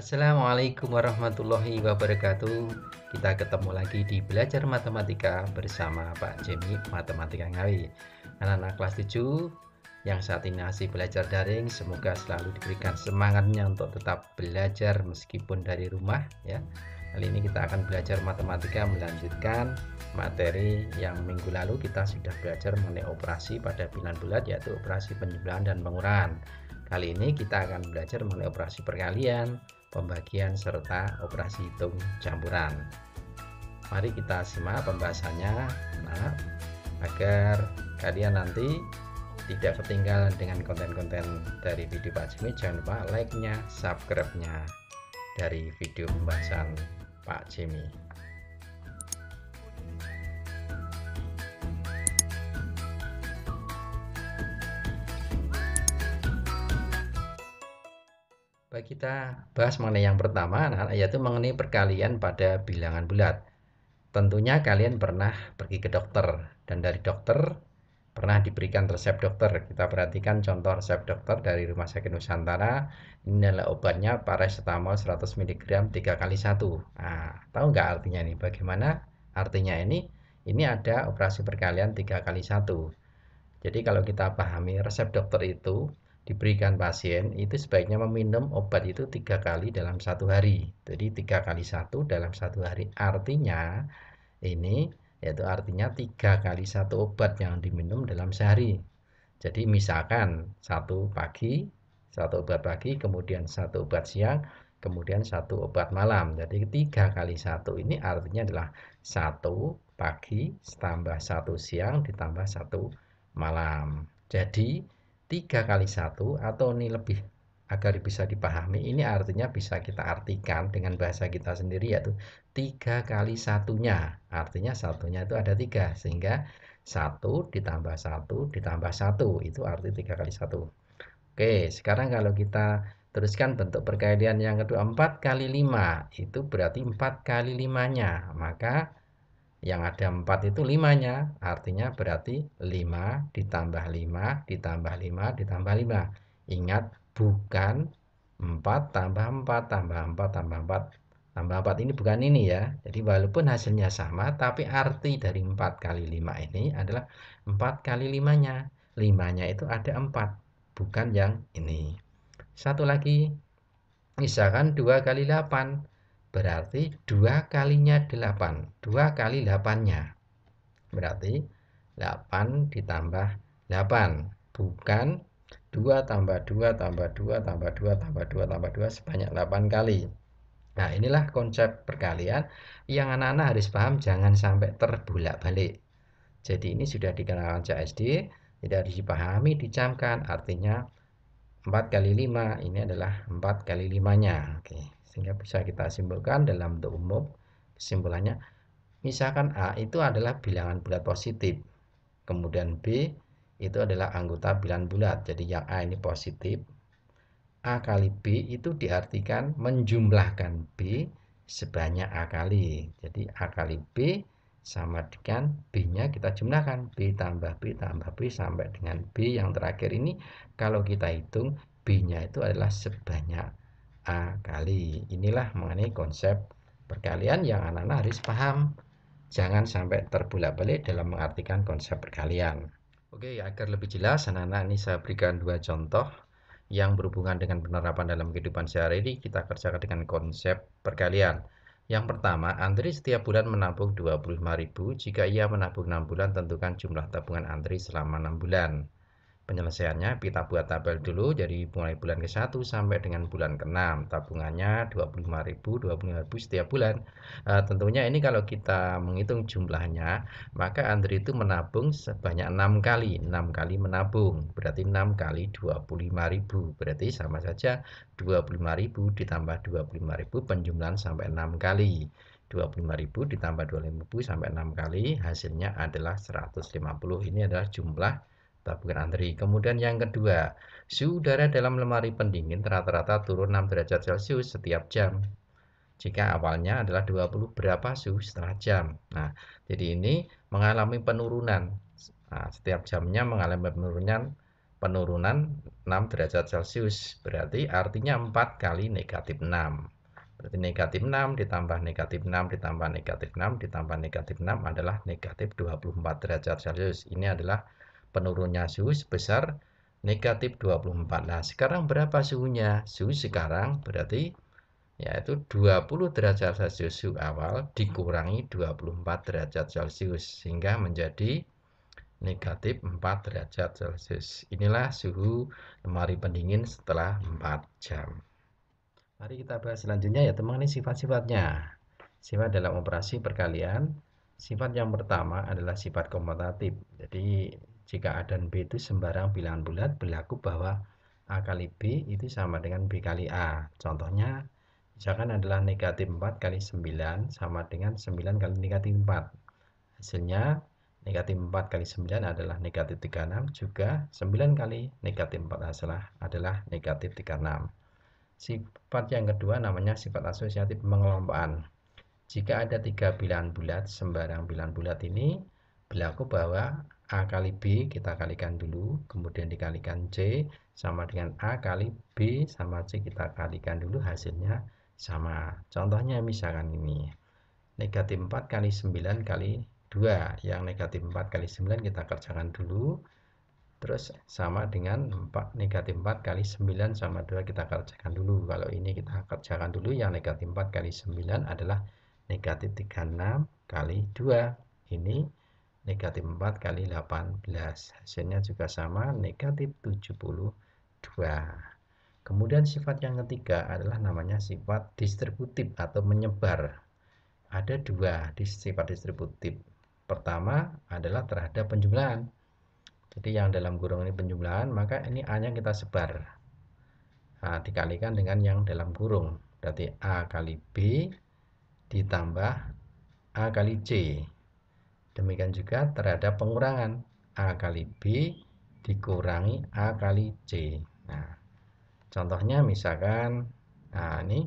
Assalamualaikum warahmatullahi wabarakatuh. Kita ketemu lagi di Belajar Matematika bersama Pak Jemi, Matematika Ngawi. Anak-anak kelas 7 yang saat ini masih belajar daring, semoga selalu diberikan semangatnya untuk tetap belajar meskipun dari rumah ya. Kali ini kita akan belajar matematika melanjutkan materi yang minggu lalu kita sudah belajar mengenai operasi pada bilangan bulat, yaitu operasi penjumlahan dan pengurangan. Kali ini kita akan belajar mengenai operasi perkalian, pembagian, serta operasi hitung campuran. Mari kita simak pembahasannya agar kalian nanti tidak ketinggalan dengan konten-konten dari video Pak Jemi. Jangan lupa like-nya, subscribe-nya dari video pembahasan Pak Jemi. Baik, kita bahas mengenai yang pertama, yaitu mengenai perkalian pada bilangan bulat. Tentunya kalian pernah pergi ke dokter, dan dari dokter pernah diberikan resep dokter. Kita perhatikan contoh resep dokter dari Rumah Sakit Nusantara. Ini adalah obatnya paracetamol 100 mg 3x1. Nah, tahu nggak artinya ini? Bagaimana artinya ini? Ini ada operasi perkalian 3x1. Jadi kalau kita pahami resep dokter itu, diberikan pasien itu sebaiknya meminum obat itu 3 kali dalam satu hari. Jadi 3x1 dalam satu hari, artinya ini yaitu artinya 3 kali satu obat yang diminum dalam sehari. Jadi misalkan satu pagi, satu obat pagi, kemudian satu obat siang, kemudian satu obat malam. Jadi 3 kali 1 ini artinya adalah 1 pagi tambah 1 siang ditambah 1 malam. Jadi 3 kali 1, atau ini lebih agar bisa dipahami, ini artinya bisa kita artikan dengan bahasa kita sendiri, yaitu 3 kali satunya. Artinya satunya itu ada 3, sehingga 1 ditambah 1 ditambah 1 itu arti 3 kali 1. Oke, sekarang kalau kita teruskan bentuk perkalian yang kedua, 4 kali 5 itu berarti 4 kali 5-nya. Maka yang ada 4 itu 5-nya, artinya berarti 5 ditambah 5 ditambah 5 ditambah 5. Ingat, bukan 4 tambah 4 tambah 4 tambah 4 tambah 4, ini bukan ini ya. Jadi walaupun hasilnya sama, tapi arti dari 4 kali 5 ini adalah 4 kali 5-nya. 5-nya itu ada 4, bukan yang ini. Satu lagi, misalkan 2 kali 8. Berarti 2 kalinya 8. 2 kali 8-nya. Berarti 8 ditambah 8. Bukan 2 tambah 2 tambah 2 tambah 2 tambah 2 tambah 2 sebanyak 8 kali. Nah, inilah konsep perkalian yang anak-anak harus paham, jangan sampai terbolak-balik. Jadi ini sudah dikenal sejak SD, tidak harus dipahami, dicamkan. Artinya 4 kali 5 ini adalah 4 kali 5-nya. Oke. Sehingga bisa kita simpulkan dalam bentuk umum. Kesimpulannya, misalkan A itu adalah bilangan bulat positif, kemudian B itu adalah anggota bilangan bulat. Jadi yang A ini positif, A kali B itu diartikan menjumlahkan B sebanyak A kali. Jadi A kali B sama dengan B-nya kita jumlahkan, B tambah B tambah B sampai dengan B yang terakhir ini. Kalau kita hitung, B-nya itu adalah sebanyak A kali. Inilah mengenai konsep perkalian yang anak-anak harus paham. Jangan sampai terbolak-balik dalam mengartikan konsep perkalian. Oke, agar lebih jelas, anak-anak, ini saya berikan 2 contoh yang berhubungan dengan penerapan dalam kehidupan sehari-hari. Kita kerjakan dengan konsep perkalian. Yang pertama, Andri setiap bulan menabung 25.000. Jika ia menabung 6 bulan, tentukan jumlah tabungan Andri selama 6 bulan. Penyelesaiannya kita buat tabel dulu. Jadi mulai bulan ke-1 sampai dengan bulan ke-6, tabungannya 25.000 setiap bulan. Tentunya ini kalau kita menghitung jumlahnya, maka Andri itu menabung sebanyak 6 kali. 6 kali menabung, berarti 6 kali 25.000. Berarti sama saja 25.000 ditambah 25.000, penjumlahan sampai 6 kali. 25.000 ditambah 25.000 sampai 6 kali, hasilnya adalah 150. Ini adalah jumlah tabungan Andri. Kemudian yang kedua, suhu udara dalam lemari pendingin rata-rata turun 6 derajat Celcius setiap jam. Jika awalnya adalah 20, berapa suhu setelah jam? Nah, jadi ini mengalami penurunan. Nah, setiap jamnya mengalami penurunan 6 derajat Celcius. Berarti artinya 4 kali negatif 6. Berarti negatif 6 ditambah negatif 6 ditambah negatif 6 ditambah negatif 6 adalah negatif 24 derajat Celcius. Ini adalah penurunnya suhu sebesar negatif 24. Nah, sekarang berapa suhunya? Suhu sekarang berarti yaitu 20 derajat Celcius suhu awal dikurangi 24 derajat Celcius sehingga menjadi negatif 4 derajat Celcius. Inilah suhu lemari pendingin setelah 4 jam. Mari kita bahas selanjutnya yaitu mengenai sifat-sifatnya. Sifat dalam operasi perkalian. Sifat yang pertama adalah sifat komutatif. Jadi jika A dan B itu sembarang bilangan bulat, berlaku bahwa A kali B itu sama dengan B kali A. Contohnya misalkan adalah negatif 4 kali 9 sama dengan 9 kali negatif 4. Hasilnya negatif 4 kali 9 adalah negatif 36, juga 9 kali negatif 4 adalah negatif 36. Sifat yang kedua namanya sifat asosiatif pengelompokan. Jika ada 3 bilangan bulat, sembarang bilangan bulat ini berlaku bahwa A kali B kita kalikan dulu, kemudian dikalikan C sama dengan A kali B sama C kita kalikan dulu, hasilnya sama. Contohnya misalkan ini, negatif 4 kali 9 kali 2. Yang negatif 4 kali 9 kita kerjakan dulu. Terus sama dengan negatif 4 kali 9 sama 2 kita kerjakan dulu. Kalau ini kita kerjakan dulu, yang negatif 4 kali 9 adalah negatif 36 kali 2. Ini negatif 4 kali 18. Hasilnya juga sama, negatif 72. Kemudian sifat yang ketiga adalah namanya sifat distributif atau menyebar. Ada dua sifat distributif. Pertama adalah terhadap penjumlahan. Jadi yang dalam kurung ini penjumlahan, maka ini A-nya kita sebar. Nah, dikalikan dengan yang dalam kurung. Berarti A kali B ditambah A kali C. Demikian juga terhadap pengurangan. A kali B dikurangi A kali C. Nah, contohnya misalkan, nah ini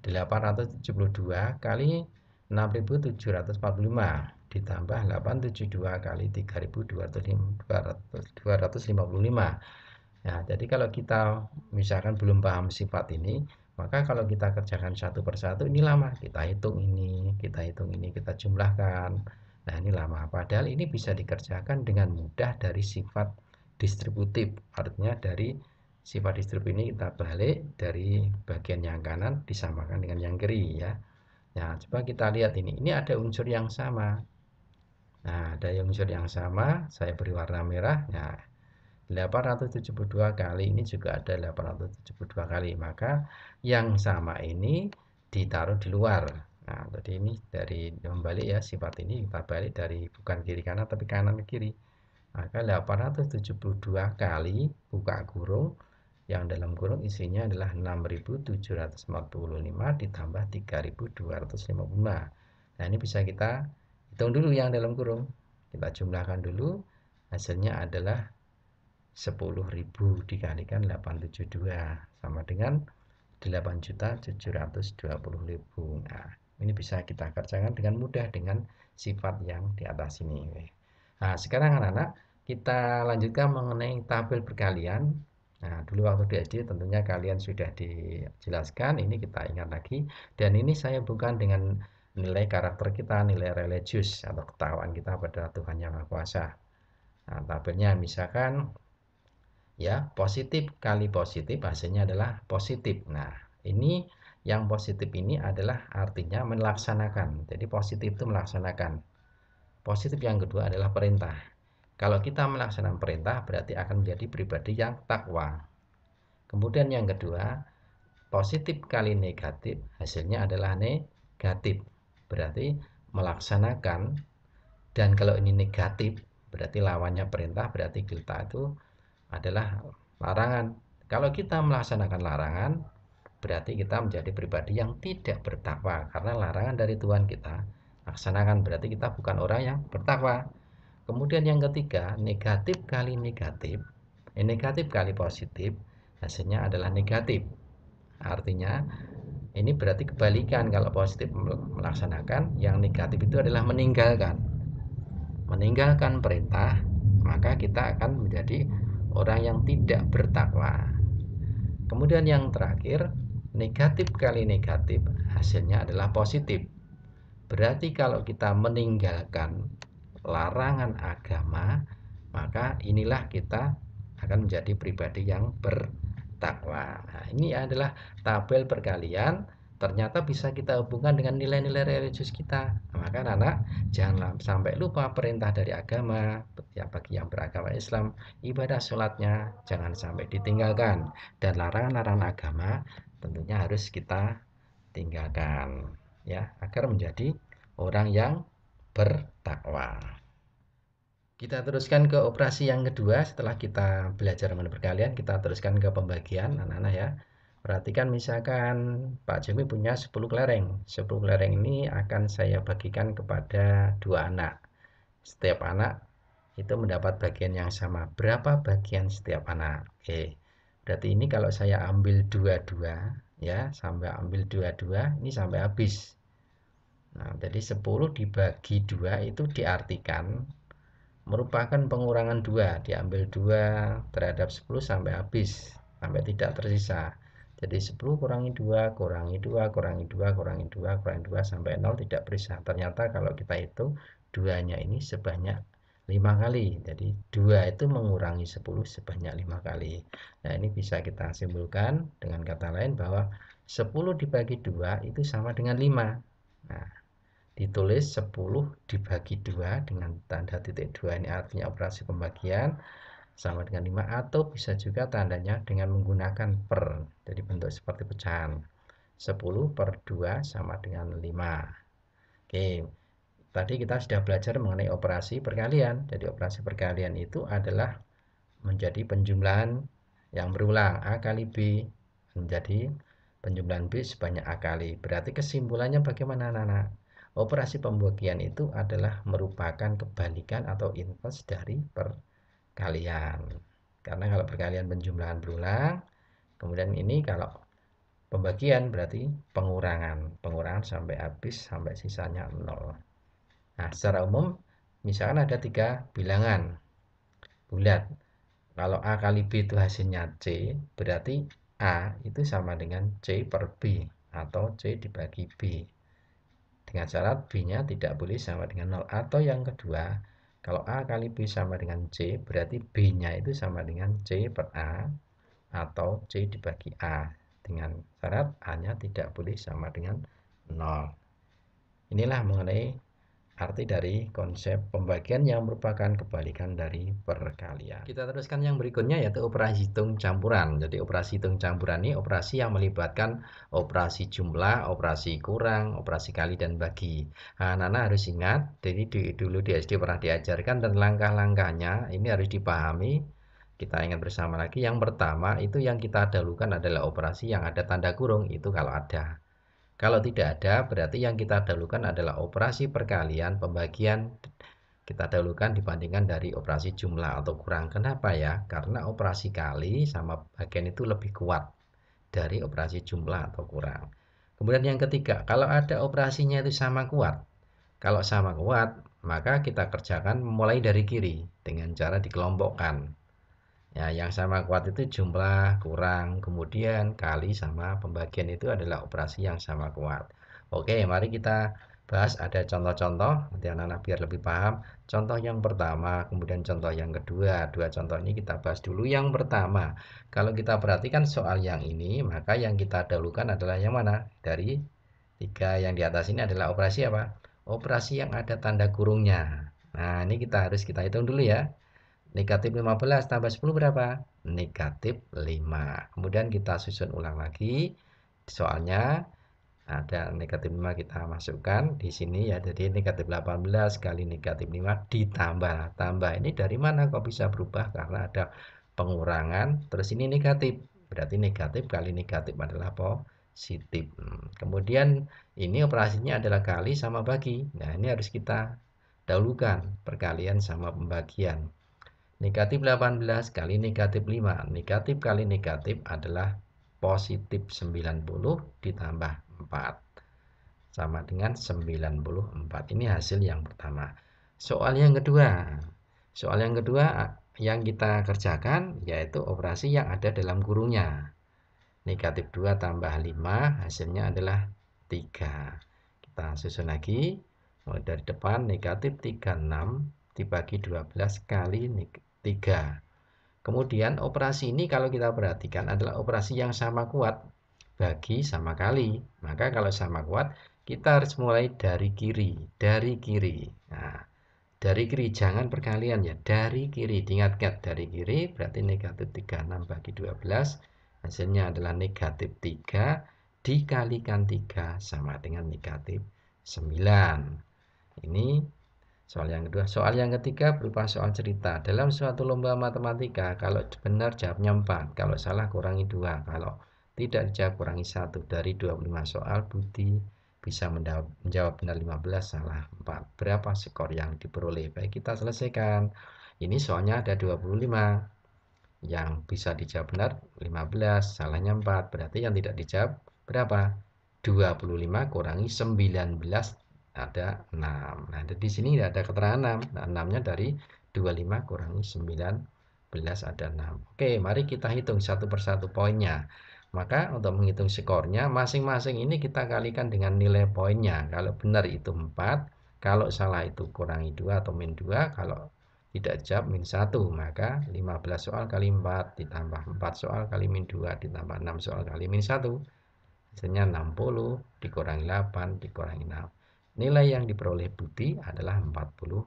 872 kali 6745 ditambah 872 kali 3255. Nah, jadi kalau kita misalkan belum paham sifat ini, maka kalau kita kerjakan satu persatu ini lama. Kita hitung ini, kita jumlahkan. Nah, ini lama. Padahal ini bisa dikerjakan dengan mudah dari sifat distributif. Artinya dari sifat distributif ini kita balik dari bagian yang kanan disamakan dengan yang kiri ya. Nah, coba kita lihat ini. Ini ada unsur yang sama. Nah, ada unsur yang sama. Saya beri warna merah. Nah, 872 kali ini juga ada 872 kali. Maka yang sama ini ditaruh di luar. Nah, jadi ini dari membalik ya, sifat ini kita balik dari bukan kiri kanan tapi kanan ke kiri. Maka 872 kali buka kurung, yang dalam kurung isinya adalah 6745 ditambah 3255. Nah, ini bisa kita hitung dulu yang dalam kurung. Kita jumlahkan dulu, hasilnya adalah 10.000 dikalikan 872 sama dengan 8.720.000. Nah, ini bisa kita kerjakan dengan mudah dengan sifat yang di atas ini. Nah, sekarang anak-anak kita lanjutkan mengenai tabel perkalian. Nah, dulu waktu di SD tentunya kalian sudah dijelaskan, ini kita ingat lagi. Dan ini saya bukan dengan nilai karakter kita, nilai religius atau ketakwaan kita pada Tuhan Yang Maha Kuasa. Nah, tabelnya misalkan ya, positif kali positif hasilnya adalah positif. Nah, ini yang positif ini adalah artinya melaksanakan. Jadi positif itu melaksanakan. Positif yang kedua adalah perintah. Kalau kita melaksanakan perintah berarti akan menjadi pribadi yang takwa. Kemudian yang kedua, positif kali negatif hasilnya adalah negatif. Berarti melaksanakan. Dan kalau ini negatif berarti lawannya perintah, berarti kita itu adalah larangan. Kalau kita melaksanakan larangan berarti kita menjadi pribadi yang tidak bertakwa, karena larangan dari Tuhan kita laksanakan, berarti kita bukan orang yang bertakwa. Kemudian yang ketiga, negatif kali negatif, negatif kali positif hasilnya adalah negatif. Artinya ini berarti kebalikan. Kalau positif melaksanakan, yang negatif itu adalah meninggalkan perintah, maka kita akan menjadi orang yang tidak bertakwa. Kemudian yang terakhir, negatif kali negatif hasilnya adalah positif. Berarti kalau kita meninggalkan larangan agama, maka inilah kita akan menjadi pribadi yang bertakwa. Nah, ini adalah tabel perkalian, ternyata bisa kita hubungkan dengan nilai-nilai religius kita. Nah, maka anak jangan sampai lupa perintah dari agama. Ya, bagi yang beragama Islam, ibadah sholatnya jangan sampai ditinggalkan, dan larangan-larangan agama tentunya harus kita tinggalkan, ya, agar menjadi orang yang bertakwa. Kita teruskan ke operasi yang kedua. Setelah kita belajar mengenai perkalian, kita teruskan ke pembagian, anak-anak ya. Perhatikan, misalkan Pak Jemi punya 10 kelereng. 10 kelereng ini akan saya bagikan kepada 2 anak. Setiap anak itu mendapat bagian yang sama. Berapa bagian setiap anak? Oke. Berarti ini kalau saya ambil 22 ya, sampai ambil 22 ini sampai habis. Nah, jadi 10 dibagi 2 itu diartikan merupakan pengurangan 2, diambil 2 terhadap 10 sampai habis, sampai tidak tersisa. Jadi 10 kurangi 2, kurangi 2, kurangi 2, kurangi 2, kurangi 2 sampai 0 tidak bersisa. Ternyata kalau kita hitung 2-nya ini sebanyak 5 kali. Jadi 2 itu mengurangi 10 sebanyak 5 kali. Nah, ini bisa kita simpulkan dengan kata lain bahwa 10 dibagi 2 itu sama dengan 5. Nah, ditulis 10 dibagi 2 dengan tanda titik 2, ini artinya operasi pembagian sama dengan 5, atau bisa juga tandanya dengan menggunakan per, jadi bentuk seperti pecahan. 10 per 2 sama dengan 5. Oke, tadi kita sudah belajar mengenai operasi perkalian. Jadi operasi perkalian itu adalah menjadi penjumlahan yang berulang, A kali B menjadi penjumlahan B sebanyak A kali. Berarti kesimpulannya bagaimana, anak-anak? Operasi pembagian itu adalah merupakan kebalikan atau inverse dari perkalian. Karena kalau perkalian penjumlahan berulang, kemudian ini kalau pembagian berarti pengurangan. Pengurangan sampai habis, sampai sisanya 0. Nah, secara umum, misalkan ada 3 bilangan bulat. Kalau A kali B itu hasilnya C, berarti A itu sama dengan C per B, atau C dibagi B. Dengan syarat B-nya tidak boleh sama dengan 0. Atau yang kedua, kalau A kali B sama dengan C, berarti B-nya itu sama dengan C per A, atau C dibagi A. Dengan syarat A-nya tidak boleh sama dengan 0. Inilah mengenai arti dari konsep pembagian yang merupakan kebalikan dari perkalian. Kita teruskan yang berikutnya, yaitu operasi hitung campuran. Jadi operasi hitung campuran ini operasi yang melibatkan operasi jumlah, operasi kurang, operasi kali dan bagi. Nah, anak-anak harus ingat, jadi dulu di SD pernah diajarkan, dan langkah-langkahnya ini harus dipahami. Kita ingat bersama lagi. Yang pertama itu yang kita dahulukan adalah operasi yang ada tanda kurung, itu kalau ada. Kalau tidak ada, berarti yang kita dahulukan adalah operasi perkalian, pembagian kita dahulukan dibandingkan dari operasi jumlah atau kurang. Kenapa ya? Karena operasi kali sama bagian itu lebih kuat dari operasi jumlah atau kurang. Kemudian yang ketiga, kalau ada operasinya itu sama kuat. Kalau sama kuat, maka kita kerjakan mulai dari kiri dengan cara dikelompokkan. Ya, yang sama kuat itu jumlah, kurang, kemudian kali sama pembagian itu adalah operasi yang sama kuat. Oke, mari kita bahas ada contoh-contoh, nanti anak-anak biar lebih paham. Contoh yang pertama, kemudian contoh yang kedua. Dua contoh ini kita bahas dulu. Yang pertama, kalau kita perhatikan soal yang ini, maka yang kita dahulukan adalah yang mana? Dari 3 yang di atas ini adalah operasi apa? Operasi yang ada tanda kurungnya. Nah, ini kita hitung dulu ya. Negatif 15 tambah 10 berapa? Negatif 5. Kemudian kita susun ulang lagi. Soalnya ada negatif 5 kita masukkan di sini ya. Jadi negatif 18 kali negatif 5 ditambah. Tambah ini dari mana kok bisa berubah? Karena ada pengurangan. Terus ini negatif. Berarti negatif kali negatif adalah positif. Kemudian ini operasinya adalah kali sama bagi. Nah, ini harus kita dahulukan perkalian sama pembagian. Negatif 18 kali negatif 5. Negatif kali negatif adalah positif 90 ditambah 4. Sama dengan 94. Ini hasil yang pertama. Soal yang kedua. Soal yang kedua yang kita kerjakan yaitu operasi yang ada dalam kurungnya. Negatif 2 tambah 5 hasilnya adalah 3. Kita susun lagi. Mulai dari depan, negatif 36 dibagi 12 kali 3. Kemudian operasi ini kalau kita perhatikan adalah operasi yang sama kuat bagi sama kali. Maka kalau sama kuat, kita harus mulai dari kiri. Nah, dari kiri, jangan perkalian ya. Dari kiri, diingat-ingat. Dari kiri berarti negatif 36 bagi 12. Hasilnya adalah negatif 3 dikalikan 3 sama dengan negatif 9. Ini soal yang kedua. Soal yang ketiga berupa soal cerita. Dalam suatu lomba matematika, kalau benar jawabnya 4, kalau salah kurangi 2, kalau tidak dijawab kurangi 1. Dari 25 soal, Budi bisa menjawab benar 15, salah 4. Berapa skor yang diperoleh? Baik, kita selesaikan. Ini soalnya ada 25. Yang bisa dijawab benar 15, salahnya 4. Berarti yang tidak dijawab berapa? 25 kurangi 19 ada 6. Nah, di sini tidak ada keterangan 6. Nah, 6-nya dari 25 kurangi 19 ada 6. Oke, mari kita hitung satu persatu poinnya. Maka untuk menghitung skornya, masing-masing ini kita kalikan dengan nilai poinnya. Kalau benar itu 4, kalau salah itu kurangi 2 atau min 2, kalau tidak jawab min 1, maka 15 soal kali 4 ditambah 4 soal kali min 2 ditambah 6 soal kali min 1. Hasilnya 60 dikurangi 8 dikurangi 6. Nilai yang diperoleh Budi adalah 46.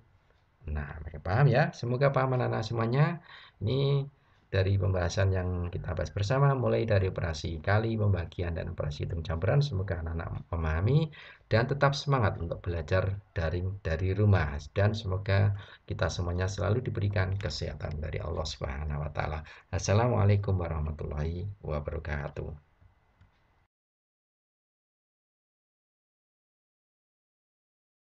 Paham ya? Semoga paham anak-anak semuanya. Ini dari pembahasan yang kita bahas bersama, mulai dari operasi kali, pembagian, dan operasi hitung campuran. Semoga anak-anak memahami dan tetap semangat untuk belajar daring dari rumah. Dan semoga kita semuanya selalu diberikan kesehatan dari Allah Subhanahu wa Ta'ala. Assalamualaikum warahmatullahi wabarakatuh.